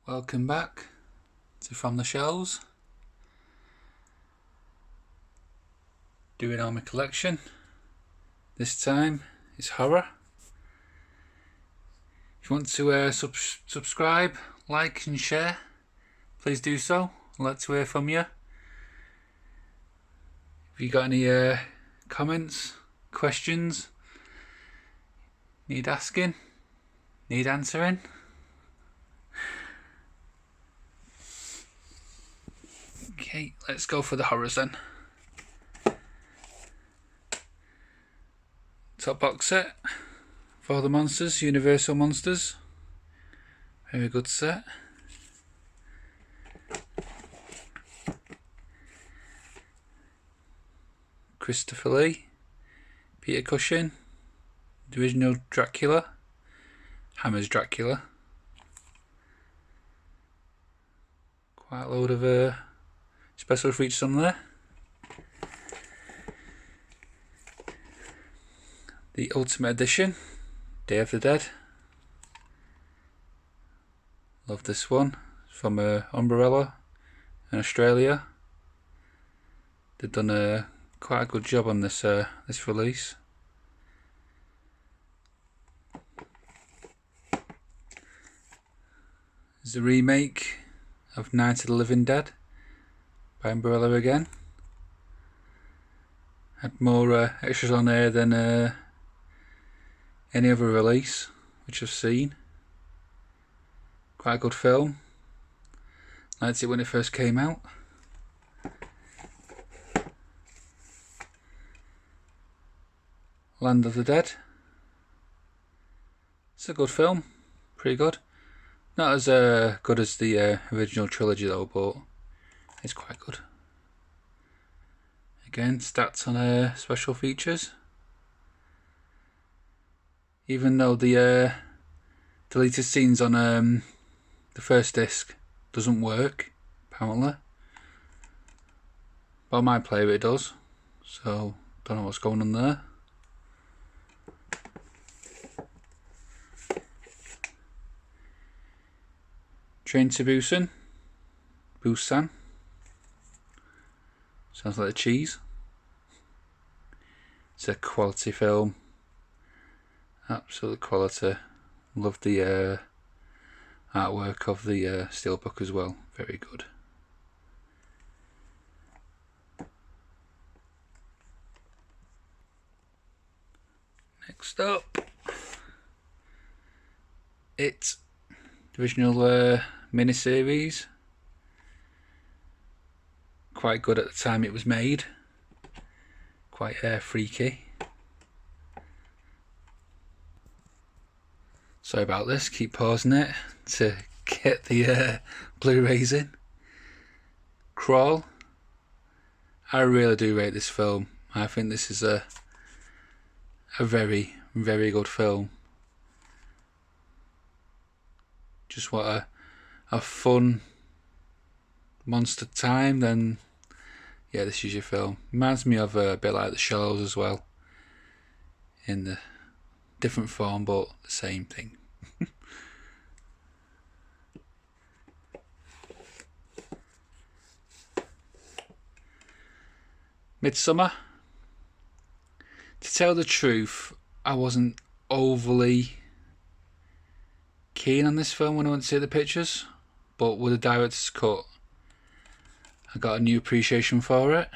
Welcome back to From the Shelves. Doing on my collection. This time it's horror. If you want to subscribe, like and share, please do so. I'd like to hear from you. If you got any comments, questions, need asking, need answering, okay, let's go for the horrors then. Top box set for the monsters, Universal Monsters. Very good set. Christopher Lee, Peter Cushing, the original Dracula, Hammer's Dracula. Quite a load of special features on there. The Ultimate Edition, Day of the Dead. Love this one. It's from Umbrella in Australia. They've done quite a good job on this release. There's a remake of Night of the Living Dead by Umbrella again. Had more extras on there than any other release which I've seen. Quite a good film. Liked it when it first came out. Land of the Dead. It's a good film. Pretty good. Not as good as the original trilogy though, but it's quite good. Again, stats on special features. Even though the deleted scenes on the first disc doesn't work, apparently. But on my player it does, so don't know what's going on there. Train to Busan. Busan. Sounds like a cheese. It's a quality film. Absolute quality. Love the artwork of the steelbook as well. Very good. Next up, It, the original miniseries. Quite good at the time it was made. Quite freaky. Sorry about this, keep pausing it to get the Blu-rays in. Crawl. I really do rate this film. I think this is a very, very good film. Just what a fun monster time, then yeah, this is your film. Reminds me of a bit like The Shallows as well, in the different form but the same thing. Midsommar. To tell the truth, I wasn't overly keen on this film when I went to see the pictures, but with the director's cut I got a new appreciation for it.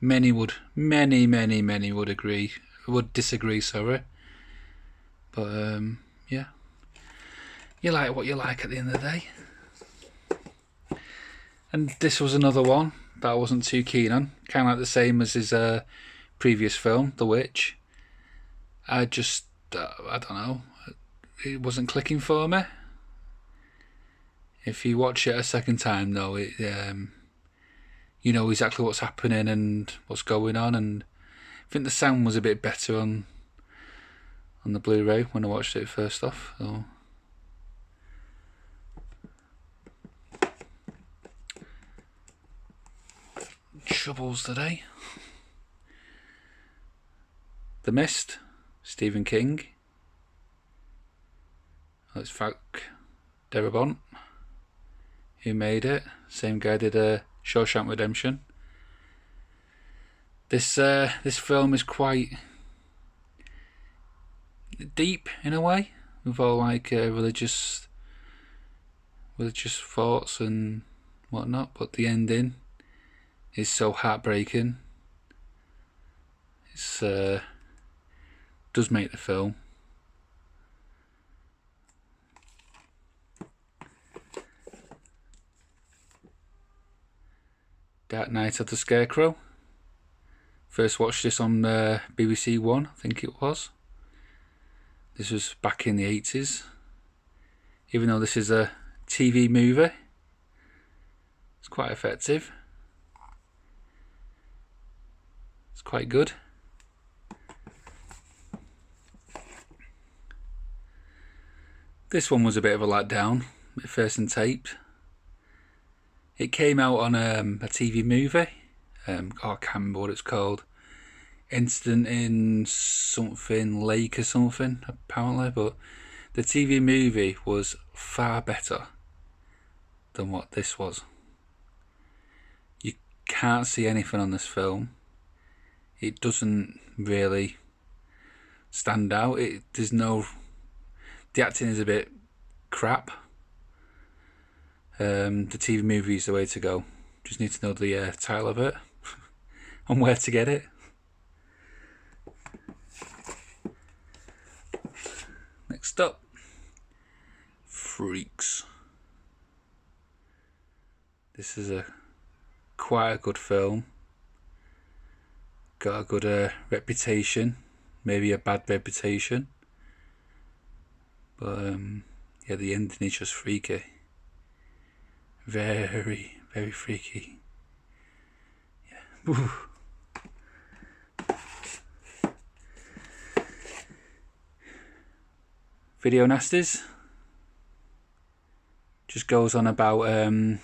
Many would disagree, sorry. But yeah, you like what you like at the end of the day. And this was another one that I wasn't too keen on. Kind of like the same as his previous film, The Witch. I just, I don't know, it wasn't clicking for me. If you watch it a second time though, it you know exactly what's happening and what's going on, and I think the sound was a bit better on the Blu-ray when I watched it first off. So troubles today. The Mist, Stephen King. Oh, it's Frank Darabont, who made it. Same guy did Shawshank Redemption. This film is quite deep in a way, with all like religious thoughts and whatnot. But the ending is so heartbreaking. It's does make the film. Dark Night of the Scarecrow. First watched this on BBC One, I think it was. This was back in the 80s. Even though this is a TV movie, it's quite effective. It's quite good. This one was a bit of a letdown at first and taped. It came out on a TV movie. I can't remember what it's called. Incident in something Lake or something, apparently. But the TV movie was far better than what this was. You can't see anything on this film. It doesn't really stand out. The acting is a bit crap. The TV movie is the way to go. Just need to know the title of it and where to get it. Next up, Freaks. This is quite a good film. Got a good reputation, maybe a bad reputation. But yeah, the ending is just freaky. Very, very freaky. Yeah. Ooh. Video Nasties just goes on about in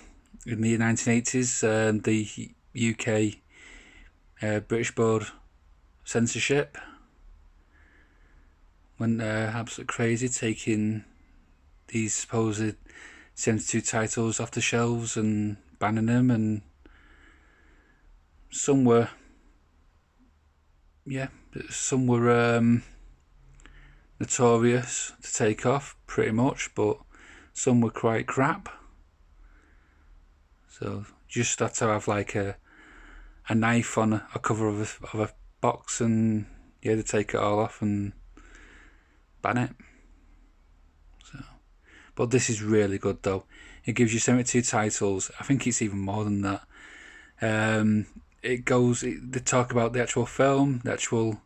the 1980s the UK British Board censorship went absolutely crazy, taking these supposed 72 titles off the shelves and banning them, and some were notorious to take off pretty much, but some were quite crap. So you just had to have like a knife on a cover of a box, and you had to take it all off and ban it. So, but this is really good though. It gives you 72 titles. I think it's even more than that. They talk about the actual film, the actual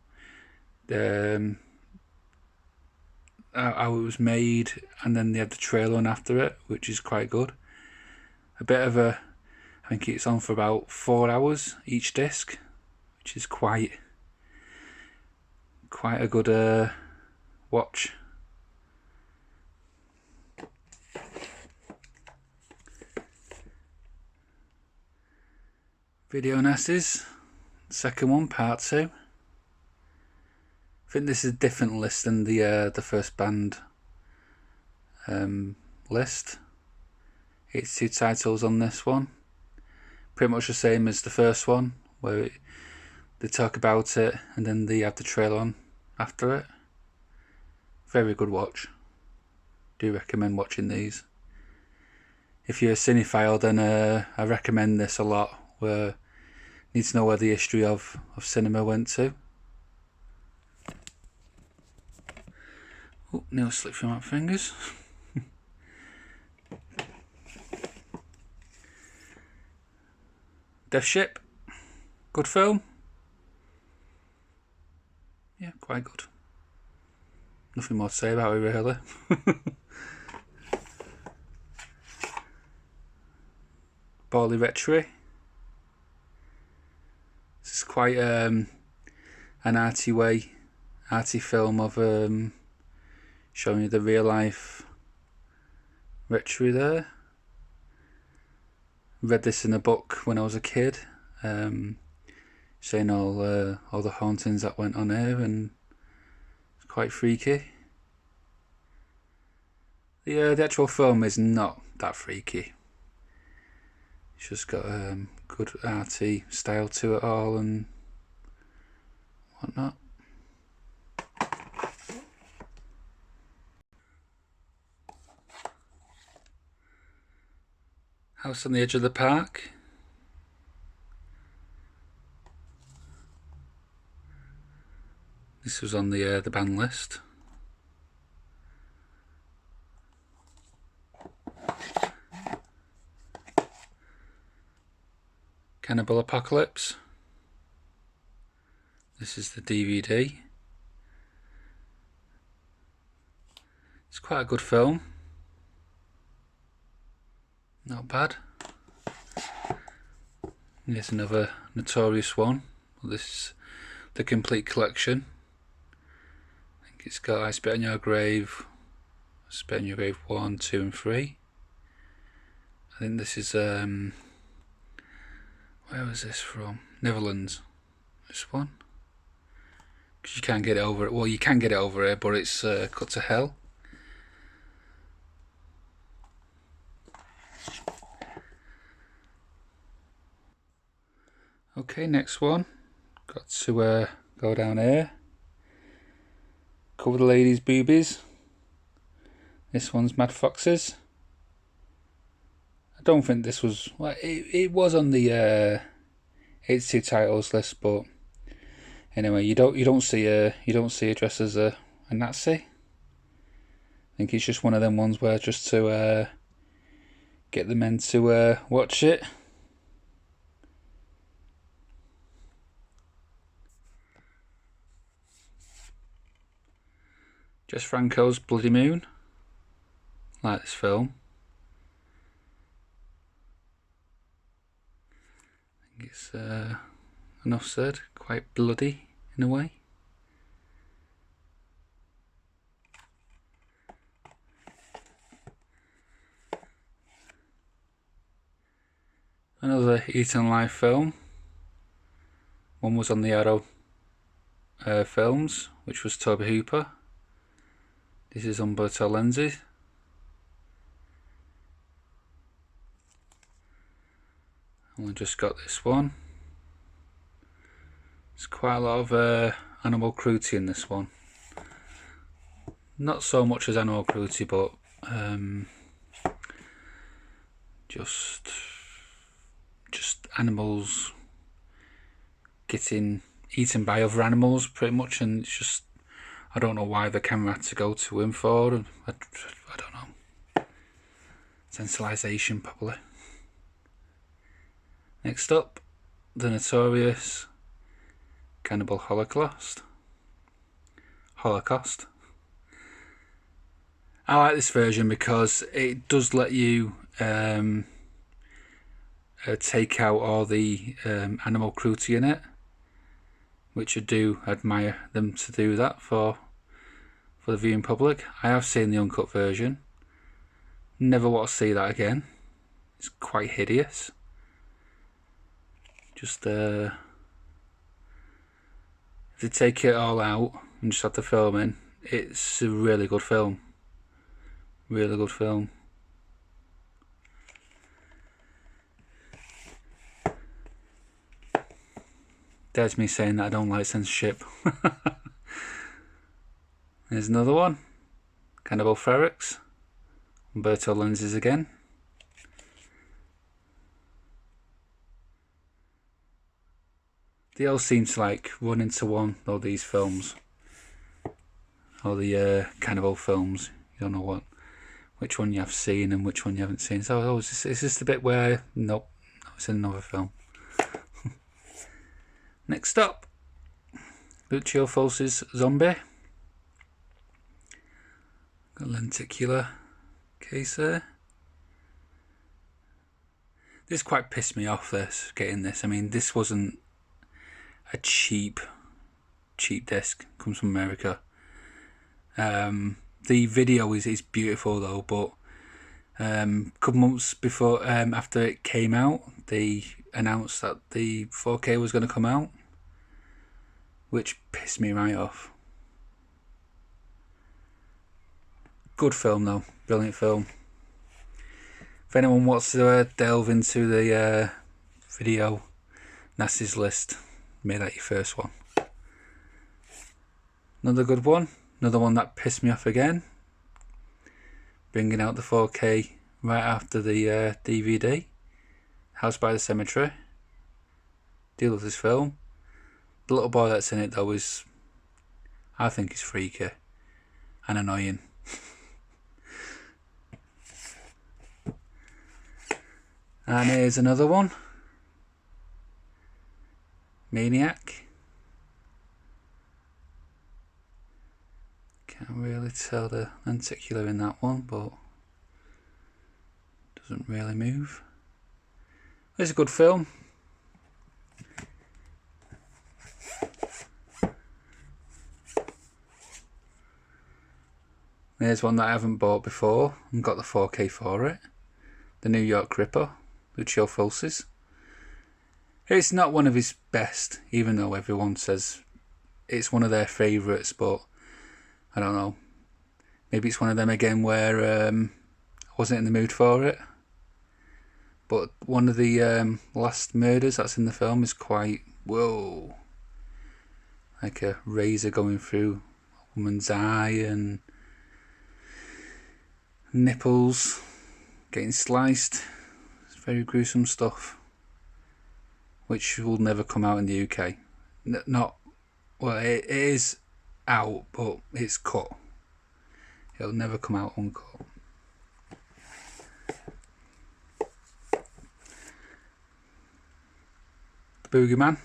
how it was made, and then they had the trailer on after it, which is quite good. I think it's on for about 4 hours each disc, which is quite a good watch. Video Nasties, second one, part 2. I think this is a different list than the first band list. 82 titles on this one. Pretty much the same as the first one, where they talk about it and then they have the trailer on after it. Very good watch. Do recommend watching these. If you're a cinephile, then I recommend this a lot. Where need to know where the history of cinema went to. Oh, nearly slipped through my fingers. Death Ship, good film. Yeah, quite good. Nothing more to say about it really. Borley Rectory. This is quite an arty film of showing you the real life rectory there. Read this in a book when I was a kid, saying all the hauntings that went on here, and it's quite freaky. The actual film is not that freaky. It's just got good arty style to it all and whatnot. House on the Edge of the Park. This was on the ban list. Cannibal Apocalypse. This is the DVD. It's quite a good film. Not bad. Here's another Notorious one. This is the complete collection. I think it's got I Spit on Your Grave, I Spit on Your Grave 1, 2 and 3. I think this is where was this from? Netherlands. This one. Because you can't get it over it. Well, you can get it over here, but it's cut to hell. Okay, next one. Got to go down here. Cover the ladies' boobies. This one's Mad Foxes. I don't think this was. Well, it was on the 82 titles list, but anyway, you don't see her dressed as a Nazi. I think it's just one of them ones where just to get the men to watch it. Jess Franco's Bloody Moon. I like this film. I think it's enough said, quite bloody in a way. Another Eaten Live film. One was on the Arrow films, which was Toby Hooper. This is Umberto Lenzi. And we just got this one. There's quite a lot of animal cruelty in this one. Not so much as animal cruelty, but just animals getting eaten by other animals, pretty much, and it's just. I don't know why the camera had to go to him for, and I don't know. Sensualization, probably. Next up, the Notorious Cannibal Holocaust. I like this version because it does let you take out all the animal cruelty in it, which I do admire them to do that for the viewing public. I have seen the uncut version. Never want to see that again. It's quite hideous. Just if they take it all out and just have the film in, it's a really good film. Really good film. There's me saying that I don't like censorship. There's another one. Cannibal Ferox. Umberto Lenzi again. They all seem to like run into one, all these films. All the cannibal films. You don't know which one you have seen and which one you haven't seen. So is this the bit where, nope, it's in another film. Next up, Lucio Fulci's Zombie. Got a lenticular case there. This quite pissed me off, getting this. I mean, this wasn't a cheap disc. Comes from America. The video is beautiful though, but a couple months before, after it came out, they announced that the 4K was going to come out, which pissed me right off. Good film though, Brilliant film. If anyone wants to delve into the video Nasty's List, make that your first one. Another good one. Another one that pissed me off again. Bringing out the 4K right after the DVD. House by the Cemetery. Do love this film. The little boy that's in it though is, I think, is freaky and annoying. And here's another one. Maniac. Can't really tell the lenticular in that one, but doesn't really move. It's a good film. There's one that I haven't bought before and got the 4K for it. The New York Ripper, Lucio Fulci's. It's not one of his best, even though everyone says it's one of their favourites, but I don't know. Maybe it's one of them again where I wasn't in the mood for it. But one of the last murders that's in the film is quite, whoa. Like a razor going through a woman's eye and nipples getting sliced. It's very gruesome stuff, which will never come out in the UK. It is out, but it's cut. It'll never come out uncut. The Boogeyman.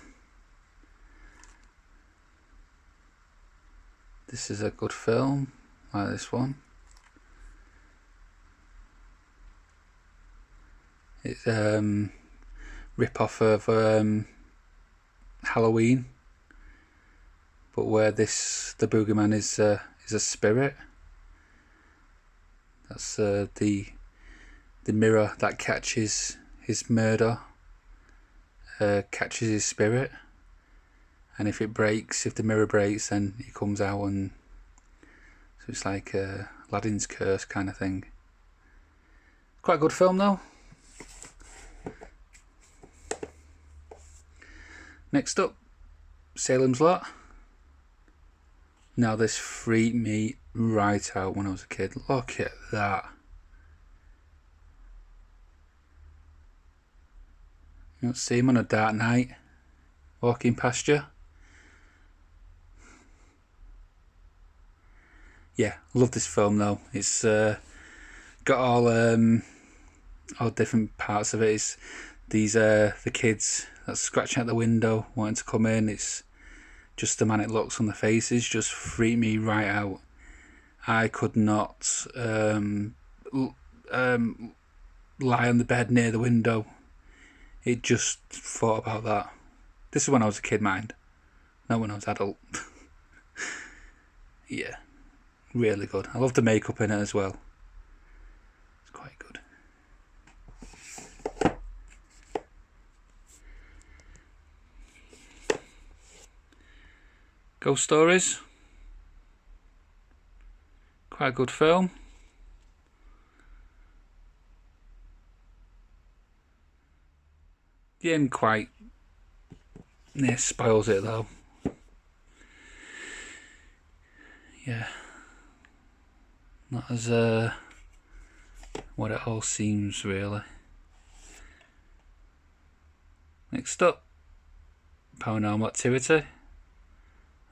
This is a good film, like this one. It's rip off of Halloween, but where the Boogeyman is a spirit. That's the mirror that catches his murder, catches his spirit, and if the mirror breaks, then he comes out, and so it's like Aladdin's curse kind of thing. Quite a good film though. Next up, Salem's Lot. Now this freaked me right out when I was a kid. Look at that. You don't see him on a dark night walking past you. Yeah, love this film though. It's got all different parts of it. It's the kids that's scratching at the window wanting to come in. It's just the manic looks on the faces just freak me right out. I could not lie on the bed near the window. It just thought about that. This is when I was a kid, mind, not when I was adult. Yeah, really good. I love the makeup in it as well. It's quite good. Ghost Stories. Quite a good film. The end quite spoils it though. Yeah. Not as what it all seems really. Next up, Paranormal Activity.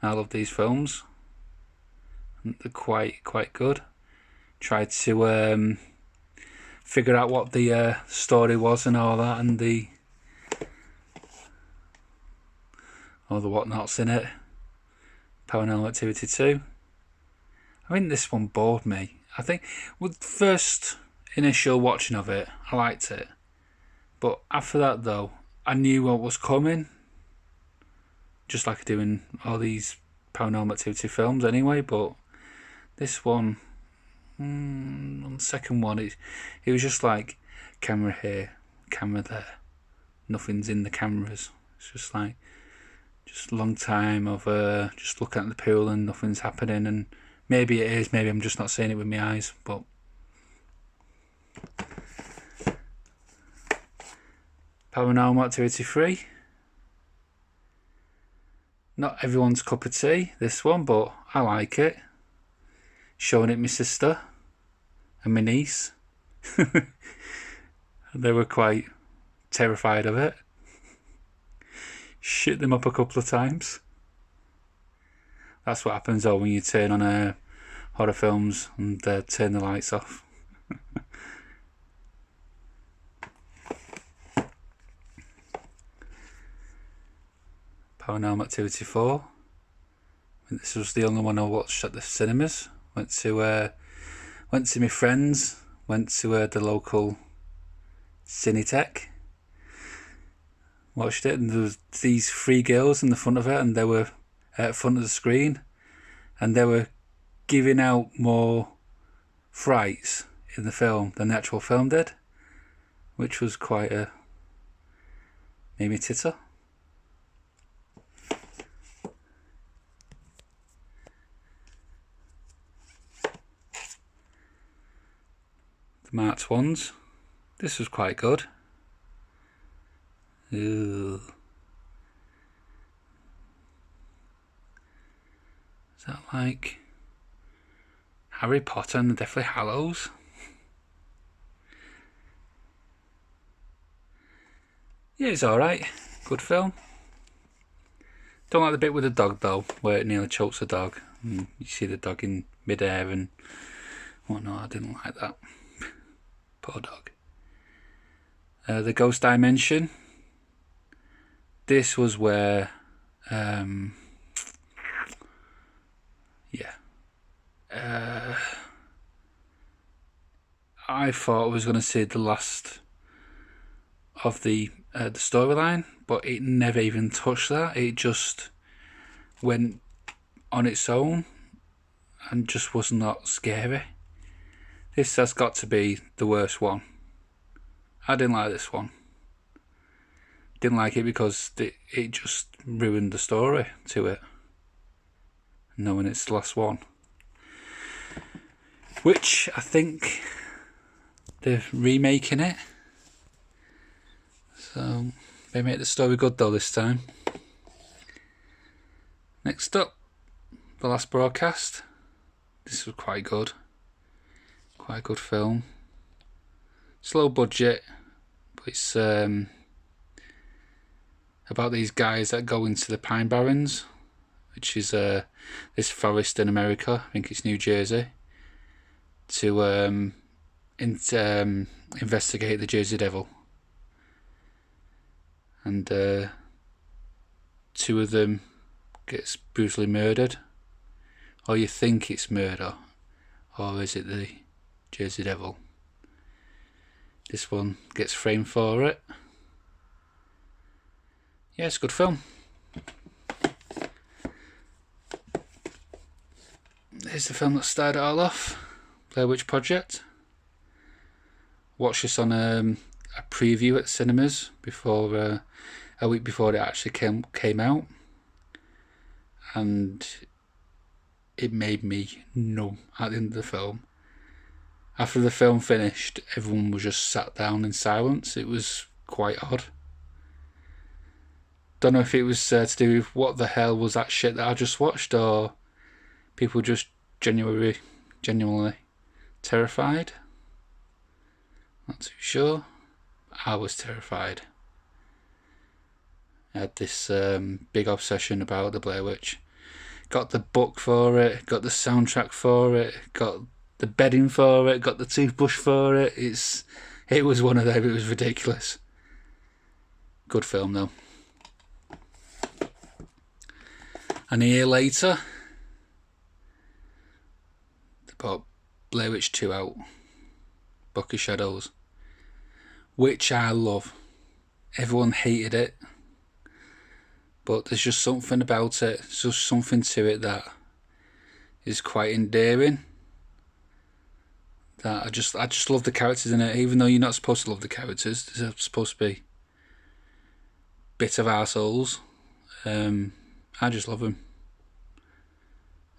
I love these films. They're quite good. Tried to figure out what the story was and all that, and all the whatnots in it. Paranormal Activity 2. I think this one bored me. I think with first initial watching of it, I liked it, but after that though, I knew what was coming. Just like doing all these Paranormal Activity films anyway, but this one, on the second one, it was just like camera here, camera there, nothing's in the cameras. It's just like a long time of just looking at the pool and nothing's happening, and maybe it is, maybe I'm just not seeing it with my eyes, but Paranormal Activity 3. Not everyone's cup of tea, this one, but I like it. Showing it my sister and my niece. They were quite terrified of it. Shit them up a couple of times. That's what happens though when you turn on horror films and turn the lights off. Paranormal Activity 4. This was the only one I watched at the cinemas. Went to my friends. Went to the local Cinetech. Watched it, and there was these 3 girls in the front of it, and they were at front of the screen, and they were giving out more frights in the film than the actual film did, which was quite made me titter. The March ones. This was quite good. Ew. Is that like Harry Potter and the Deathly Hallows? Yeah, it's alright. Good film. Don't like the bit with the dog though, where it nearly chokes the dog. And you see the dog in mid-air and whatnot. I didn't like that. Poor dog. The Ghost Dimension. This was where, I thought I was going to see the last of the storyline, but it never even touched that. It just went on its own and just was not scary. This has got to be the worst one. I didn't like this one. Didn't like it because it just ruined the story to it, knowing it's the last one. Which I think they're remaking it. So they make the story good though this time. Next up, The Last Broadcast. This was quite good. Quite a good film. Slow budget, but it's about these guys that go into the Pine Barrens, which is this forest in America. I think it's New Jersey, to investigate the Jersey Devil. And 2 of them gets brutally murdered, or you think it's murder, or is it the Jersey Devil? This one gets framed for it. Yeah, it's a good film. Here's the film that started it all off, Blair Witch Project. Watched this on a preview at cinemas before a week before it actually came out, and it made me numb at the end of the film. After the film finished, everyone was just sat down in silence. It was quite odd. Don't know if it was to do with what the hell was that shit that I just watched, or people just genuinely terrified. Not too sure. I was terrified. I had this big obsession about the Blair Witch. Got the book for it, got the soundtrack for it, got the bedding for it, got the toothbrush for it. It was one of them. It was ridiculous. Good film though. And a year later, they brought Blair Witch 2 out, Book of Shadows, which I love. Everyone hated it, but there's just something about it. There's just something to it that is quite endearing. That I just love the characters in it, even though you're not supposed to love the characters. They're supposed to be bit of arseholes. I just love them.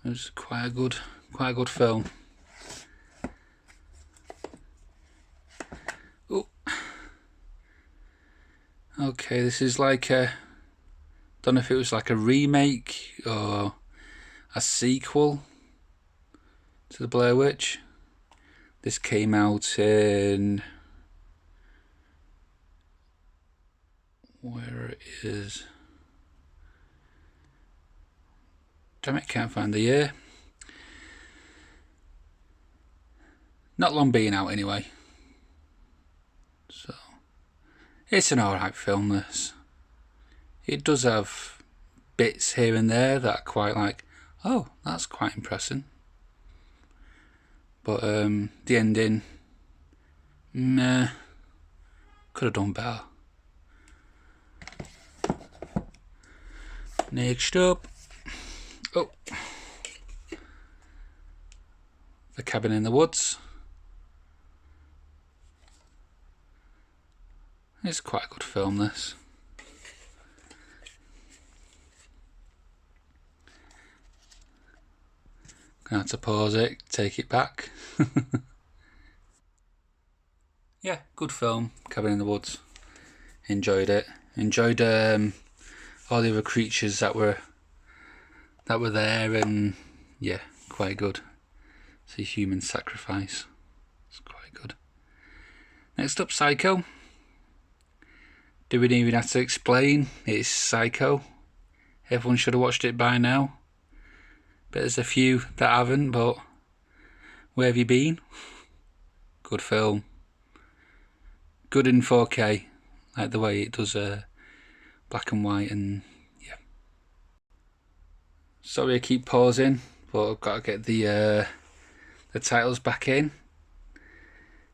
It was quite a good film. Oh. Okay, this is like a, don't know if it was like a remake or a sequel to the Blair Witch. This came out in, where it is, damn it, can't find the year. Not long being out anyway. So it's an alright film, this. It does have bits here and there that are quite like, oh, that's quite impressive. But the ending, meh, could have done better. Next up, oh, The Cabin in the Woods. It's quite a good film, this. Gonna have to pause it, take it back. Yeah, good film, Cabin in the Woods. Enjoyed it. Enjoyed all the other creatures that were there, and yeah, quite good. It's a human sacrifice. It's quite good. Next up, Psycho. Do we even have to explain? It's Psycho. Everyone should have watched it by now. But there's a few that haven't, but where have you been? Good film. Good in 4K. Like the way it does black and white, and yeah. Sorry I keep pausing, but I've got to get the titles back in.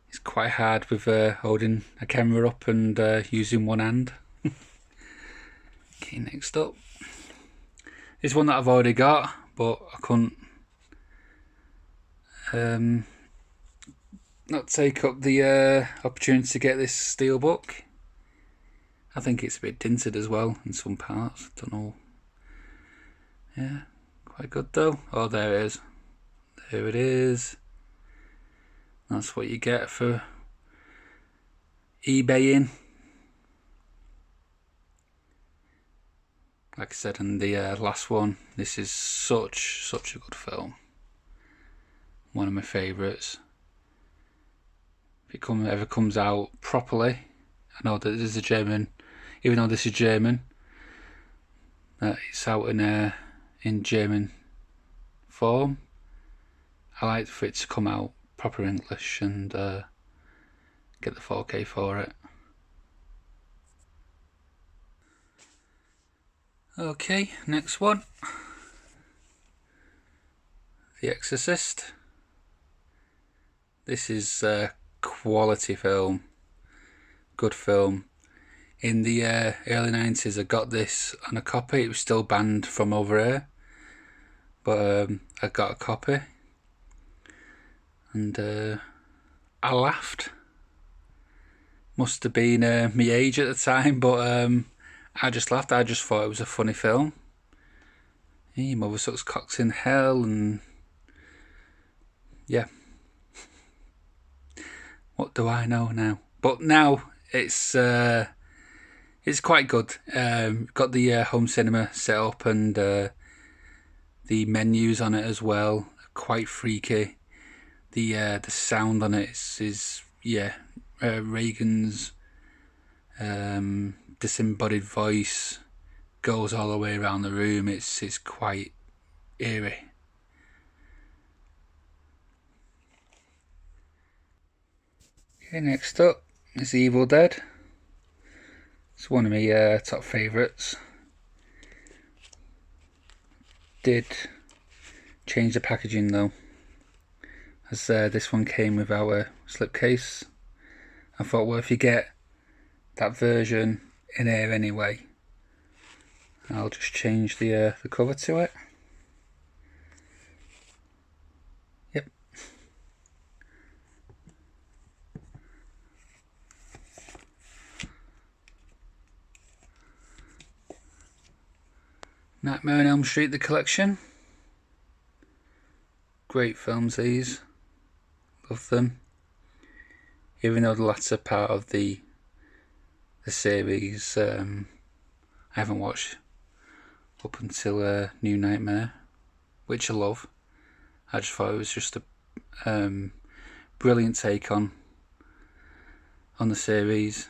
It's quite hard with holding a camera up and using one hand. Okay, next up. This one that I've already got, but I couldn't not take up the opportunity to get this steelbook. I think it's a bit tinted as well in some parts. Don't know. Yeah, quite good though. Oh, there it is. There it is. That's what you get for eBaying. Like I said in the last one, this is such a good film. One of my favourites. If it ever comes out properly, I know that this is a German, even though this is German, that it's out in German form. I like for it to come out proper English and get the 4K for it. Okay, next one. The Exorcist. This is a quality film. Good film. In the early 90s I got this on a copy. It was still banned from over here, but I got a copy, and I laughed. Must have been my age at the time, but I just laughed. I just thought it was a funny film. Your mother sucks cocks in hell, and yeah. What do I know now? But now it's quite good. Got the home cinema set up, and the menus on it as well. Quite freaky. The sound on it is Reagan's disembodied voice goes all the way around the room. It's quite eerie. Okay, next up is Evil Dead. It's one of my top favourites. Did change the packaging though, as this one came without a slipcase. I thought, well, if you get that version in here anyway, I'll just change the cover to it. Yep. Nightmare on Elm Street, the collection. Great films, these. Love them. Even though the latter part of the the series I haven't watched up until New Nightmare, which I love. I just thought it was just a brilliant take on the series,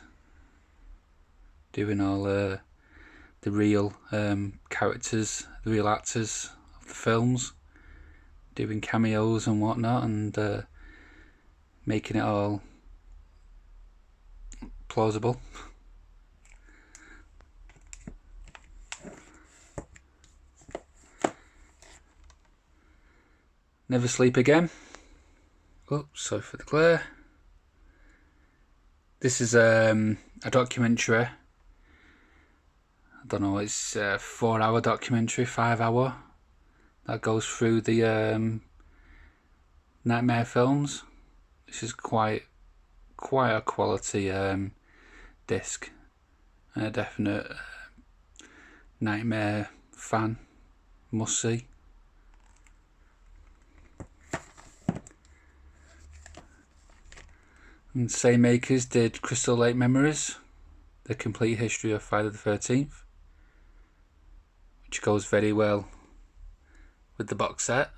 doing all the real characters, the real actors of the films, doing cameos and whatnot, and making it all plausible. Never Sleep Again. Oh, sorry for the glare. This is a documentary. I don't know, it's a 4-hour documentary, 5-hour, that goes through the Nightmare films. This is quite a quality disc, and a definite Nightmare fan must see. And same makers did Crystal Lake Memories, the complete history of Friday the 13th, which goes very well with the box set.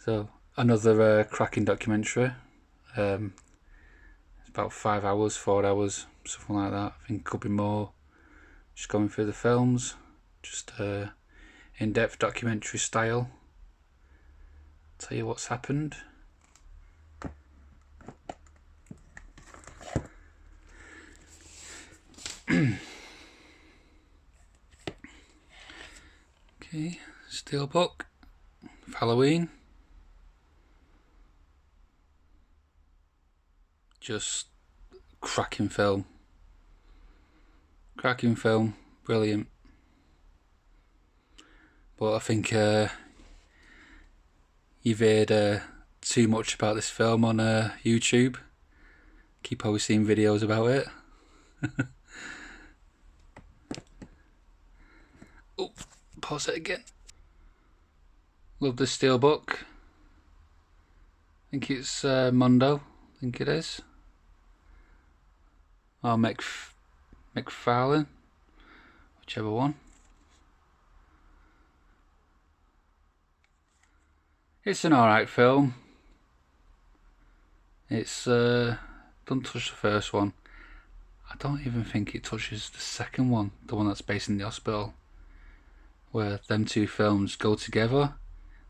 So another cracking documentary. It's about 5 hours, 4 hours, something like that. I think it could be more. Just going through the films, just in-depth documentary style. Tell you what's happened. Okay, Steelbook, Halloween. Just cracking film. Cracking film, brilliant. But I think you've heard too much about this film on YouTube. Keep always seeing videos about it. Oh, pause it again. Love the Steelbook. I think it's Mondo, I think it is. Or McFarlane, whichever one. It's an alright film. It's don't touch the first one. I don't even think it touches the second one, the one that's based in the hospital, where them two films go together.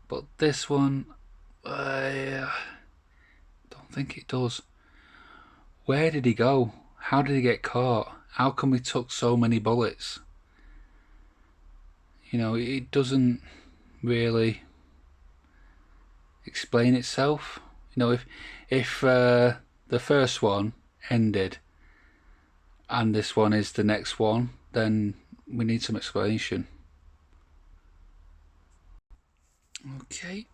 But this one, I don't think it does. Where did he go? How did he get caught? How come he took so many bullets? You know, it doesn't really explain itself. You know, if the first one ended and this one is the next one, then we need some explanation. Okay,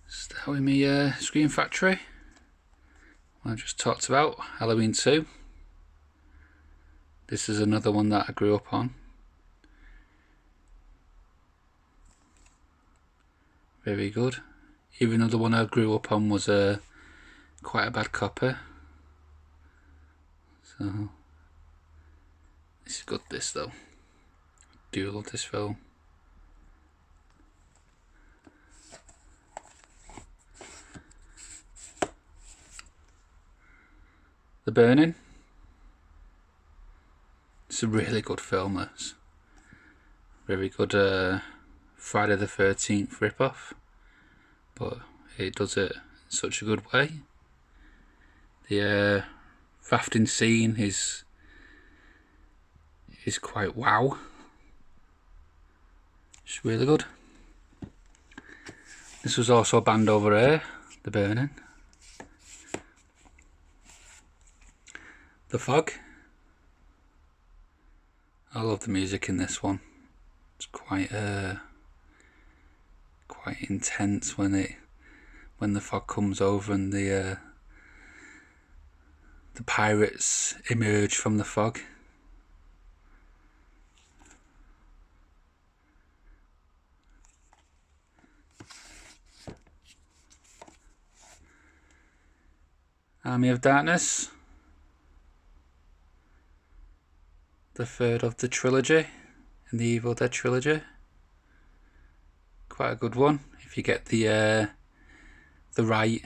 start with me Scream Factory. I just talked about Halloween 2. This is another one that I grew up on. Very good. Even though the one I grew up on was quite a bad copy. So this is good, this though. I do love this film. The Burning. It's a really good film, this. Very good Friday the 13th rip-off, but it does it in such a good way. The rafting scene is quite wow. It's really good. This was also banned over here, The Burning. The Fog. I love the music in this one. It's quite intense when the fog comes over and the pirates emerge from the fog. Army of Darkness, the third of the trilogy in the Evil Dead trilogy. Quite a good one if you get the right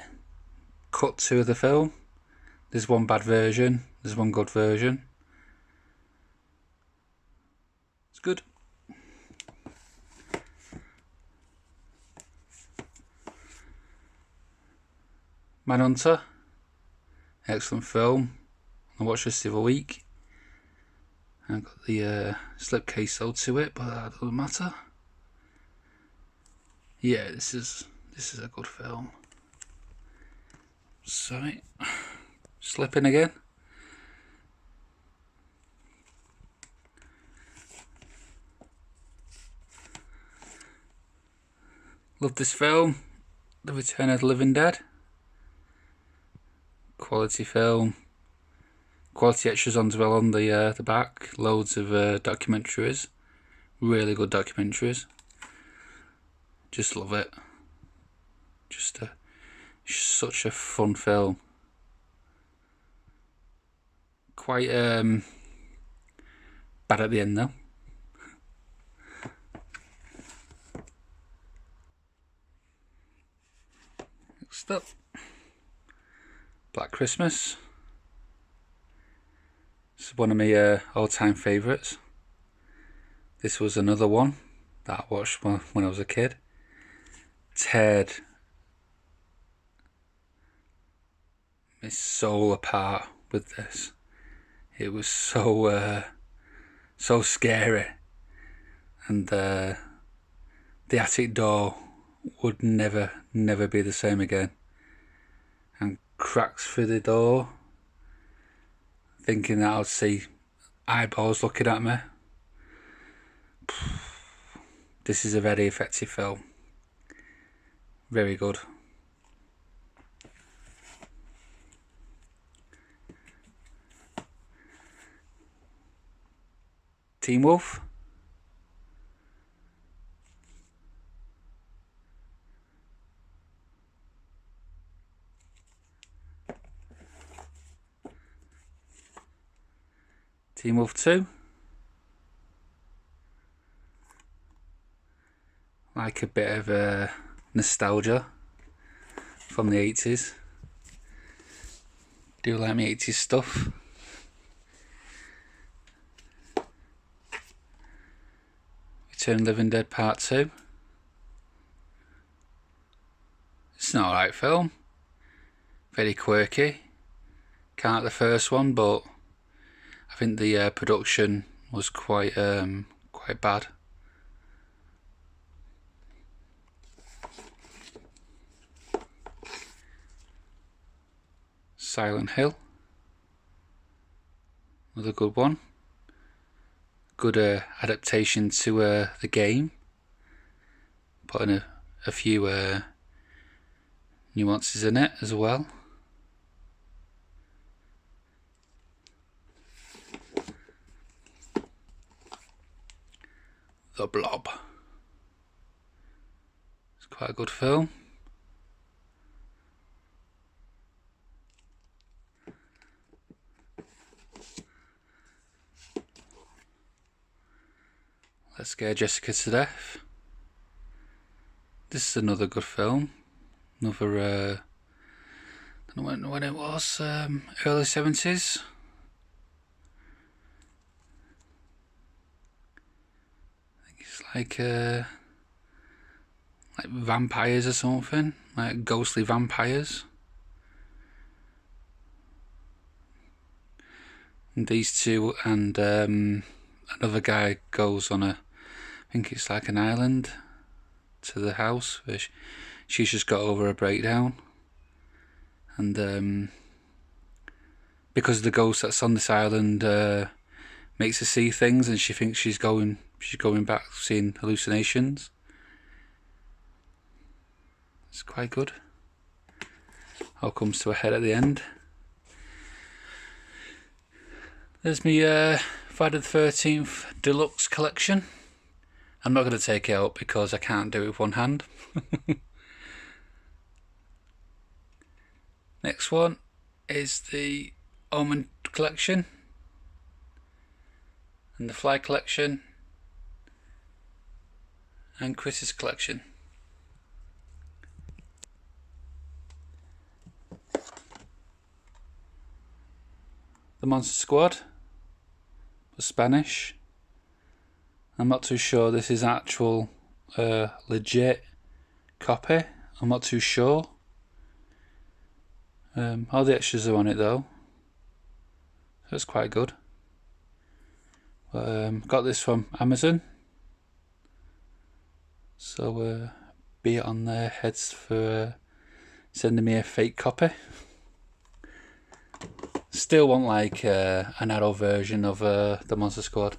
cut to the film. There's one bad version, there's one good version. It's good. Manhunter, excellent film. I watched this the other week. I got the slipcase sold to it, but that doesn't matter. Yeah, this is a good film. Sorry, slipping again. Love this film, The Return of the Living Dead. Quality film. Quality extras on as well on the back. Loads of documentaries. Really good documentaries. Just love it. Just such a fun film. Quite bad at the end though. Next up, Black Christmas. This is one of my all-time favourites. This was another one that I watched when I was a kid. Teared my soul apart with this. It was so scary, and the attic door would never be the same again. And cracks through the door, thinking that I'd see eyeballs looking at me. This is a very effective film. Very good. Teen Wolf. Teen Wolf 2. Like a bit of nostalgia from the 80s. Do like my 80s stuff. Return of the Living Dead Part 2. It's an alright film. Very quirky. Can't the first one, but I think the production was quite bad. Silent Hill. Another good one. Good adaptation to the game. Putting a few nuances in it as well. The Blob. It's quite a good film. Let's Scare Jessica to Death. This is another good film. Another, I don't know when it was, early 70s. I think it's like vampires or something, like ghostly vampires. And these two and another guy goes on I think it's like an island, to the house where she's just got over a breakdown, and because the ghost that's on this island makes her see things, and she thinks she's going back, seeing hallucinations. It's quite good. All comes to a head at the end. There's my Friday the 13th Deluxe collection. I'm not going to take it out because I can't do it with one hand. Next one, is the Omen collection and the Fly collection and Chris's collection. The Monster Squad was Spanish. I'm not too sure this is actual legit copy. I'm not too sure. All the extras are on it though. That's quite good. But, got this from Amazon. So be it on their heads for sending me a fake copy. Still want like an adult version of the Monster Squad.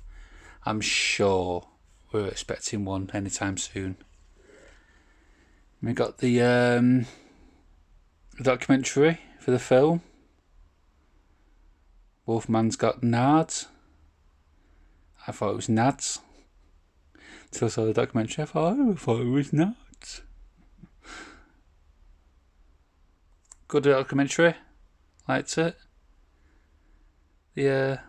I'm sure we're expecting one anytime soon. We got the documentary for the film. Wolfman's got nards. I thought it was nads. Until I saw the documentary, I thought it was nads. Good documentary. Liked it. The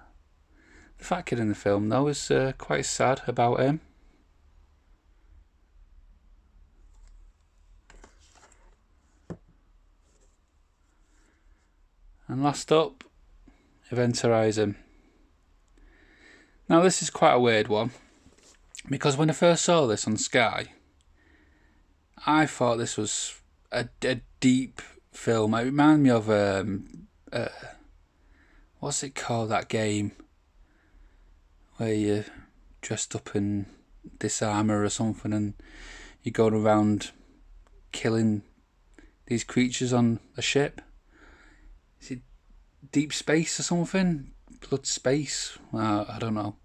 fat kid in the film though is quite sad about him. And last up, Event Horizon. Now this is quite a weird one, because when I first saw this on Sky, I thought this was a deep film. It reminded me of what's it called, that game where you're dressed up in this armour or something and you're going around killing these creatures on a ship. Is it Deep Space or something? Blood Space? I don't know.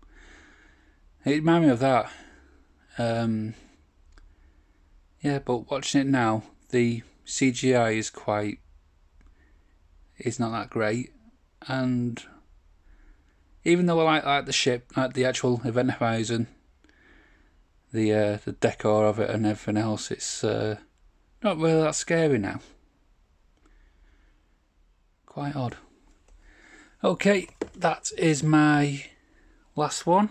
It reminded me of that. Yeah, but watching it now, the CGI is not that great, and even though I like the ship, like the actual Event Horizon, the decor of it and everything else, it's not really that scary now. Quite odd. Okay, that is my last one.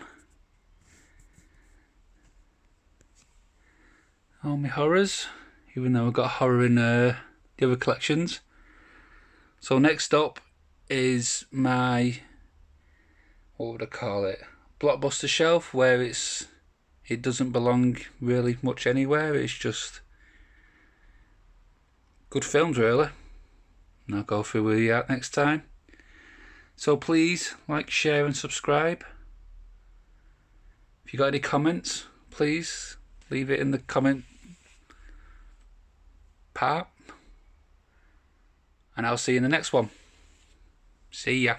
All my horrors, even though I've got horror in the other collections. So next up is my, what would I call it, blockbuster shelf, where it doesn't belong really much anywhere. It's just good films really. And I'll go through with you out next time. So please like, share and subscribe. If you got any comments, please leave it in the comment part. And I'll see you in the next one. See ya.